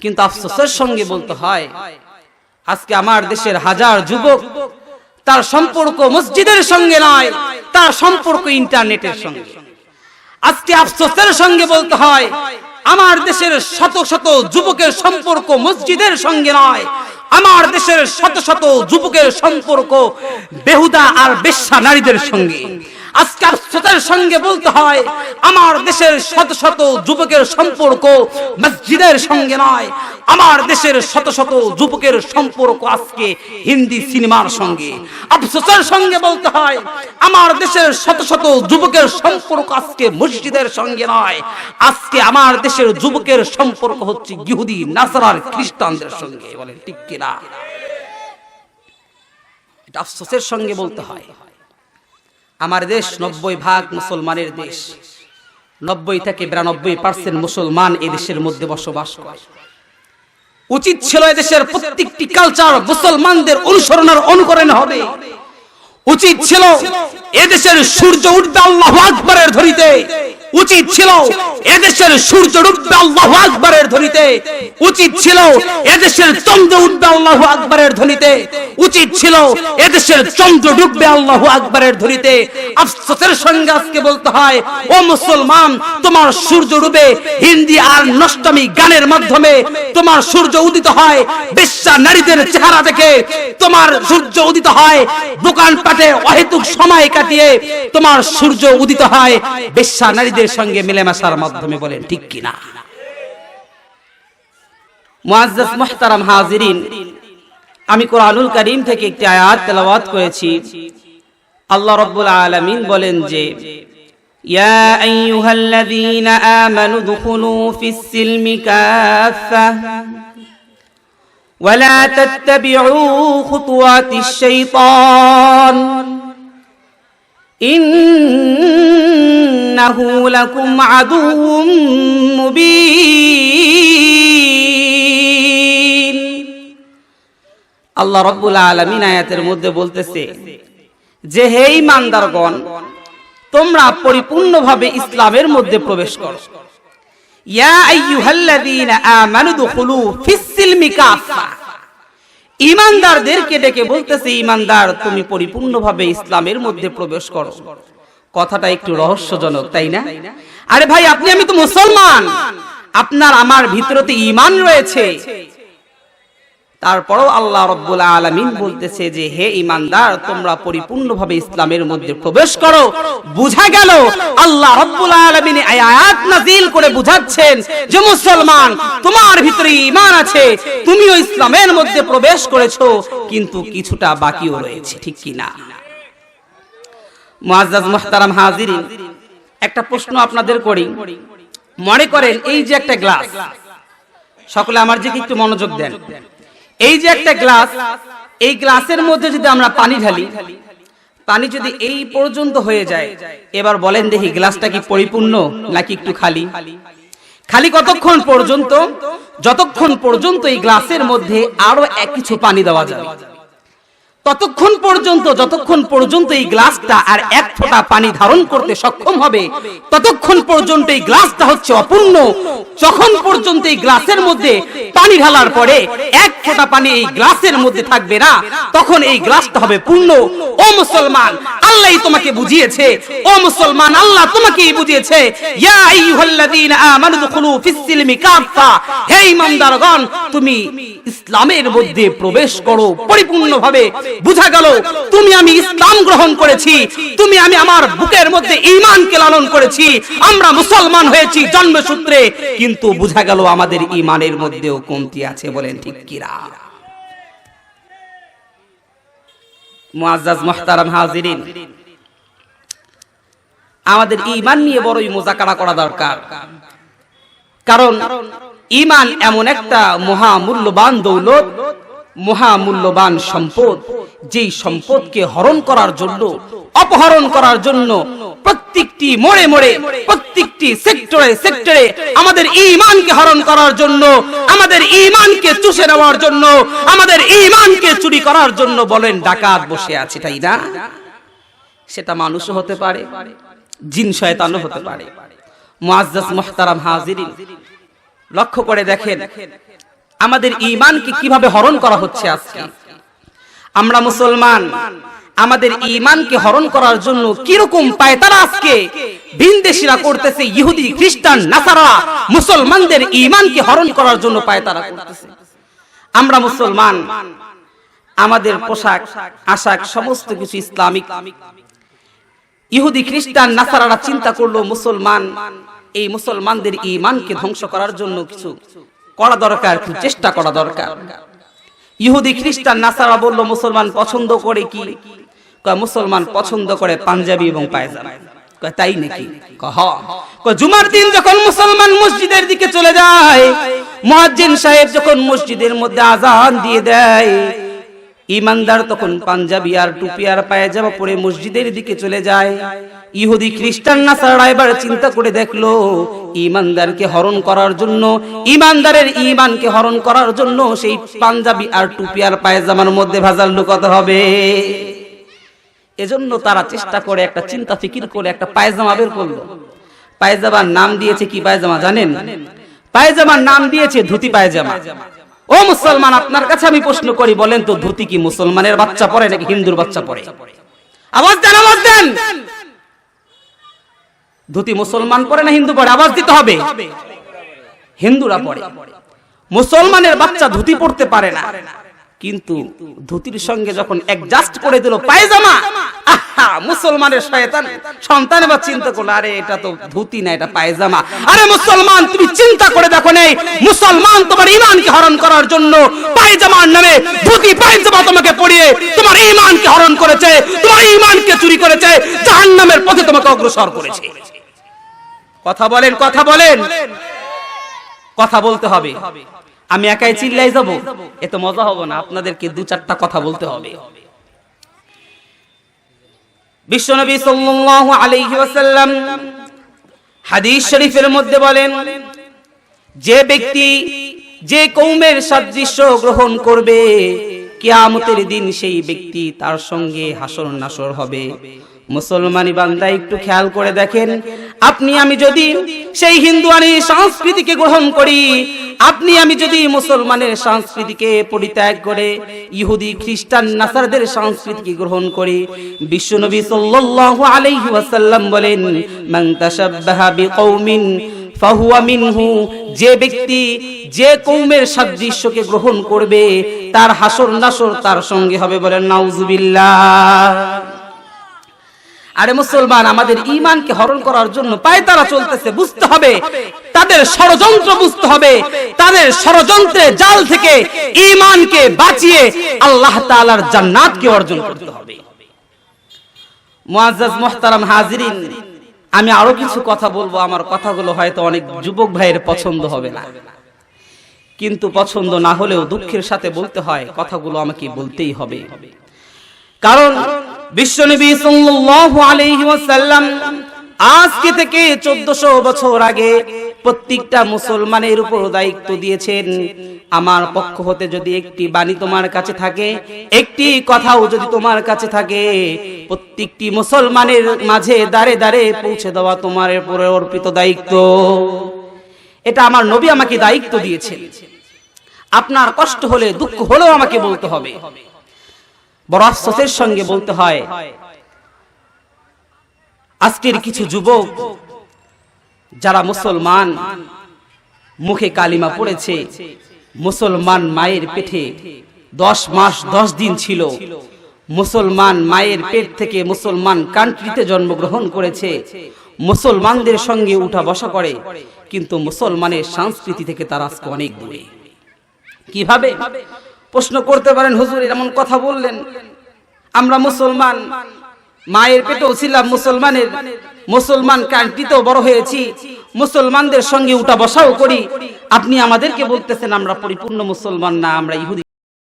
কিন্তু আফসোসের সঙ্গে বলতে হয় আজকে আমার দেশের হাজার যুবক তার সম্পর্ক মসজিদের সঙ্গে নয়, তার সম্পর্ক ইন্টারনেটের সঙ্গে। আজকে আফসোসের সঙ্গে বলতে হয় আমার দেশের শত শত যুবকের সম্পর্ক মসজিদের সঙ্গে নয়, আমার দেশের শত শত যুবকের সম্পর্ক বেহুদা আর বেশ্যা নারীদের সঙ্গে। আজকে আফসোসের সঙ্গে বলতে হয় আমার দেশের শত শত যুবকের সম্পর্ক মসজিদের সঙ্গে নয়, আমার দেশের শত শত যুবকের সম্পর্ক আজকে হিন্দি সিনেমার সঙ্গে। আফসোসের সঙ্গে বলতে হয় আমার দেশের শত শত যুবকের সম্পর্ক আজকে মসজিদের সঙ্গে নয়, আজকে আমার দেশের যুবকের সম্পর্ক হচ্ছে ইহুদি নাসারার খ্রিস্টানদের সঙ্গে। বলেন ঠিক কিনা? এটা আফসোসের সঙ্গে বলতে হয়। আমার দেশ 90% মুসলমানের দেশ, 90 থেকে 92% মুসলমান এই দেশের মধ্যে বসবাস করে। উচিত ছিল এদেশের প্রত্যেকটি কালচার মুসলমানদের অনুসরণের অনুকরণ হবে। উচিত ছিল এদেশের সূর্য উঠবে আল্লাহু আকবারের ধ্বনিতে, উচিত ছিল এদেশের সূর্য ডুববে আল্লাহু আকবারের ধ্বনিতে, উচিত ছিল এদেশের চন্দ্র উঠবে আল্লাহু আকবারের ধ্বনিতে, উচিত ছিল এদেশের চন্দ্র ডুববে আল্লাহু আকবারের ধ্বনিতে। আফসোসের সঙ্গে আজকে বলতে হয় ও মুসলমান, তোমার সূর্য ডুবে হিন্দি আর নষ্টমী গানের মাধ্যমে, তোমার সূর্য উদিত হয় বেশ্যা নারীদের চেহারা দেখে, তোমার সূর্য উদিত হয় দোকানপাটে অহেতুক সময় কাটিয়ে, তোমার সূর্য উদিত হয় বেশ্যা নারীদের সঙ্গে মিলেমিশার মাধ্যমে। বলেন ঠিক কিনা? মুআজ্জাজ মুহতারাম হাজিরিন, আমি কোরআনুল কারীম থেকে একটি আয়াত তেলাওয়াত করেছি। আল্লাহ রাব্বুল আলামিন বলেন যে ইয়া আইয়ুহাল্লাযীনা আমানু দুখুলু ফিস সিলমি কাফা ওয়া লা তাত্তাবিউ খুতুওয়াতিশ শাইতান ইন্নাহু লাকুম আদুউম মুবিন। আল্লাহ রাব্বুল আলামিন আয়াতের মধ্যে বলতেছে যে হে ঈমানদারগণ, তোমরা পরিপূর্ণভাবে ইসলামের মধ্যে প্রবেশ করো। ইয়া আইয়ুহাল্লাযীনা আমানু দুখুলু ফিস সিলমি কাফা, ঈমানদারদেরকে ডেকে বলতেছে ঈমানদার তুমি পরিপূর্ণভাবে ইসলামের মধ্যে প্রবেশ করো। কথাটা একটু রহস্যজনক, তাই না? আরে ভাই, আপনি আমি তো মুসলমান, আপনার আমার ভিতরে তো ঈমান রয়েছে। তারপরও আল্লাহ রাব্বুল আলামিন বলতেছে যে হে ঈমানদার, তোমরা পরিপূর্ণভাবে ইসলামের মধ্যে প্রবেশ করো। বুঝা গেল আল্লাহ রাব্বুল আলামিন এই আয়াত নাযিল করে বুঝাচ্ছেন যে মুসলমান, তোমার ভিতরে ঈমান আছে, তুমিও ইসলামের মধ্যে প্রবেশ করেছো, কিন্তু কিছুটা বাকিও রয়েছে। ঠিক কি না? মুআজ্জাজ মুহতারাম হাজিরিন, একটা প্রশ্ন আপনাদের করি। মনে করেন এই যে একটা গ্লাস, সকলে আমার দিকে একটু মনোযোগ দেন। এই যে একটা গ্লাস, এই গ্লাসের মধ্যে যদি আমরা পানি ঢালি, পানি যদি এই পর্যন্ত হয়ে যায়, এবার বলেন দেখি গ্লাসটা কি পরিপূর্ণ নাকি একটু খালি? খালি কতক্ষণ পর্যন্ত? যতক্ষণ পর্যন্ত এই গ্লাসের মধ্যে আরো কিছু পানি দেওয়া যাবে, ততক্ষণ পর্যন্ত, যতক্ষণ পর্যন্ত এই গ্লাসটা আর এক ফোঁটা পানি ধারণ করতে সক্ষম হবে, ততক্ষণ পর্যন্ত এই গ্লাসটা হচ্ছে অপূর্ণ। যখন পর্যন্ত এই গ্লাসের মধ্যে পানি ঢালার পরে এক ফোঁটা পানি এই গ্লাসের মধ্যে থাকবে না, তখন এই গ্লাসটা হবে পূর্ণ। ও মুসলমান, আল্লাহই তোমাকে বুঝিয়েছে। ও মুসলমান, আল্লাহ তোমাকেই বুঝিয়েছে। ইয়া আইয়ুহাল্লাযীনা আমানু দুখুলু ফিস সিলমি কাফা, হে ঈমানদারগণ, তুমি ইসলামের মধ্যে প্রবেশ করো পরিপূর্ণভাবে। বুঝা গেল তুমি আমি ইসলাম গ্রহণ করেছি, তুমি আমি আমার বুকের মধ্যে ঈমানকে লালন করেছি, আমরা মুসলমান হয়েছি জন্মসূত্রে, কিন্তু বুঝা গেল আমাদের ঈমানের মধ্যেও কমতি আছে। বলেন ঠিক কি না? মুআজ্জাজ মুহতারাম হাজিরিন, আমাদের ঈমান নিয়ে বড়ই মুযাকারা করা দরকার। কারণ ঈমান এমন একটা মহামূল্যবান দৌলত, মহামূল্যবান সম্পদ, যেই সম্পদকে হরণ করার জন্য, অপহরণ করার জন্য প্রত্যেকটি মোড়ে মোড়ে, প্রত্যেকটি সেক্টরে সেক্টরে আমাদের ঈমানকে হরণ করার জন্য, আমাদের ঈমানকে চুষে নেওয়ার জন্য, আমাদের ঈমানকে চুরি করার জন্য বলেন ডাকাত বসে আছে, তাই না? সেটা মানুষও হতে পারে, জিন শয়তানও হতে পারে। মুআজ্জাজ মুহতারাম হাজিরিন, লক্ষ্য করে দেখেন আমাদের ঈমানকে কিভাবে হরণ করা হচ্ছে আজকে। আমরা মুসলমান, আমাদের ঈমানকে হরণ করার জন্য কিরকম পায়তারা আজকে ভিনদেশীরা করতেছে। ইহুদি, খ্রিস্টান, নাসারা মুসলমানদের ঈমানকে হরণ করার জন্য পায়তারা করতেছে। আমরা মুসলমান, আমাদের পোশাক আশাক সমস্ত কিছু ইসলামিক। ইহুদি, খ্রিস্টান, নাসারারা চিন্তা করলো মুসলমান, এই মুসলমানদের ঈমানকে ধ্বংস করার জন্য কিছু করা দরকার, কিছু চেষ্টা করা দরকার। ইহুদি, খ্রিস্টান, নাসারা বলল মুসলমান পছন্দ করে কি? মুসলমান পছন্দ করে পাঞ্জাবি এবং পায়জামা। তাই নাকি? জুমার দিন যখন মুসলমান মসজিদের দিকে চলে যায়, মুয়াজ্জিন সাহেব যখন মসজিদের মধ্যে আজান দিয়ে দেয়, ঈমানদার তখন পাঞ্জাবি আর টুপি আর পায়জামা পরে মসজিদের দিকে চলে যায়। ইহুদি, খ্রিস্টান, নাসারা এবার চিন্তা করে দেখলো ঈমানদারকে হরণ করার জন্য, ঈমানদারের ঈমানকে হরণ করার জন্য সেই পাঞ্জাবি আর টুপি আর পায়জামার মধ্যে ভেজাল ঢোকাতে হবে। এজন্য তারা চেষ্টা করে, একটা চিন্তা ফিকির করে একটা পায়জামা বের করলো। পায়জামার নাম দিয়েছে কি পায়জামা জানেন? পায়জামার নাম দিয়েছে ধুতি পায়জামা। ও মুসলমান, আপনার কাছে আমি প্রশ্ন করি, বলেন তো ধুতি কি মুসলমানের বাচ্চা পরে নাকি হিন্দুর বাচ্চা পরে? আওয়াজ দেন, আওয়াজ দেন। ধুতি মুসলমান পরে না হিন্দু পরে? আওয়াজ দিতে হবে। হিন্দুরা পরে। মুসলমানের বাচ্চা ধুতি পরতে পারে না, কিন্তু ধুতির সঙ্গে যখন অ্যাডজাস্ট করে দিল পায়জামা, আহা, মুসলমানের শয়তান সন্তান এবার চিন্তা করলো, আরে এটা তো ধুতি না, এটা পায়জামা। আরে মুসলমান, তুমি চিন্তা করে দেখো নেই, মুসলমান তোমার ঈমানকে হরণ করার জন্য পায়জামার নামে ধুতি পায়জামা তোমাকে পরিয়ে তোমার ঈমানকে হরণ করেছে, তোমার ঈমানকে চুরি করেছে, জাহান্নামের পথে তোমাকে অগ্রসর করেছে। কথা বলেন, কথা বলেন। কথা বলতে হবে। আমি একাই চিল্লাই যাব, এত মজা হবে না, আপনাদেরকে দু চারটা কথা বলতে হবে। বিশ্বনবী সাল্লাল্লাহু আলাইহি ওয়াসাল্লাম হাদিস শরীফের মধ্যে বলেন, যে ব্যক্তি যে কওমের সাদৃশ্য গ্রহণ করবে, কিয়ামতের দিন সেই ব্যক্তি তার সঙ্গে হাসর নাসর হবে। মুসলমানি বান্দা একটু খেয়াল করে দেখেন, আপনি আমি যদি সেই হিন্দুয়ানি সংস্কৃতিকে গ্রহণ করি, আপনি আমি যদি মুসলমানের সংস্কৃতিকে পরিত্যাগ করে ইহুদি, খ্রিস্টান, নাসারাদের সংস্কৃতিকে গ্রহণ করি, বিশ্বনবী সাল্লাল্লাহু আলাইহি ওয়াসাল্লাম বলেন, মান তাশাব্বাহা বিকওমিন ফাহুয়া মিনহু, যে ব্যক্তি যে কওমের সাদৃশ্যকে গ্রহণ করবে তার হাসর নাসর তার সঙ্গে হবে। বলেন নাউজুবিল্লাহ। আরে মুসলমান, আমাদের ঈমানকে হরণ করার জন্য পায়তারা চলতেছে, বুঝতে হবে তাদের ষড়যন্ত্র, বুঝতে হবে তাদের ষড়যন্ত্রের জাল থেকে ঈমানকে বাঁচিয়ে আল্লাহ তাআলার জান্নাতকে অর্জন করতে হবে। মুআজ্জাজ মুহতারাম হাজিরিন, আমি আরো কিছু কথা বলবো, আমার কথাগুলো হয়তো অনেক যুবক ভাইয়ের পছন্দ হবে না, কিন্তু পছন্দ না হলেও দুঃখের সাথে বলতে হয়, কথাগুলো আমাকে বলতেই হবে। কারণ বিশ্বনবী সাল্লাল্লাহু আলাইহি ওয়াসাল্লাম আজকে থেকে 1400 বছর আগে প্রত্যেকটা মুসলমানের উপর দায়িত্ব দিয়েছেন, আমার পক্ষ হতে যদি একটি বাণী তোমার কাছে থাকে, একটি কথাও যদি তোমার কাছে থাকে, প্রত্যেকটি মুসলমানের মাঝে দাঁড়ে দাঁড়ে পৌঁছে দেওয়া তোমার উপরে অর্পিত দায়িত্ব। এটা আমার নবী আমাকে দায়িত্ব দিয়েছেন। আপনার কষ্ট হলে, দুঃখ হলেও আমাকে বলতে হবে। বড় আফসোসের সঙ্গে বলতে হয়, আজকের কিছু যুবক যারা মুসলমান, মুখে কালিমা পড়েছে, মুসলমান মায়ের পেটে 10 মাস 10 দিন ছিল, মুসলমান মায়ের পেট থেকে মুসলমান কান্ট্রিতে জন্মগ্রহণ করেছে, মুসলমানদের সঙ্গে উঠা বসা করে, কিন্তু মুসলমানের সংস্কৃতি থেকে তারা আজকে অনেক দূরে। কিভাবে? প্রশ্ন করতে পারেন, হুজুর এমন কথা বললেন, আমরা মুসলমান, মায়ের পেটেও ছিলাম মুসলমানের, মুসলমান কান্ট্রিতেও বড় হয়েছি, মুসলমানদের সঙ্গে উঠা বসাও করি, আপনি আমাদেরকে বলতেছেন আমরা পরিপূর্ণ মুসলমান না, আমরা ইহুদি।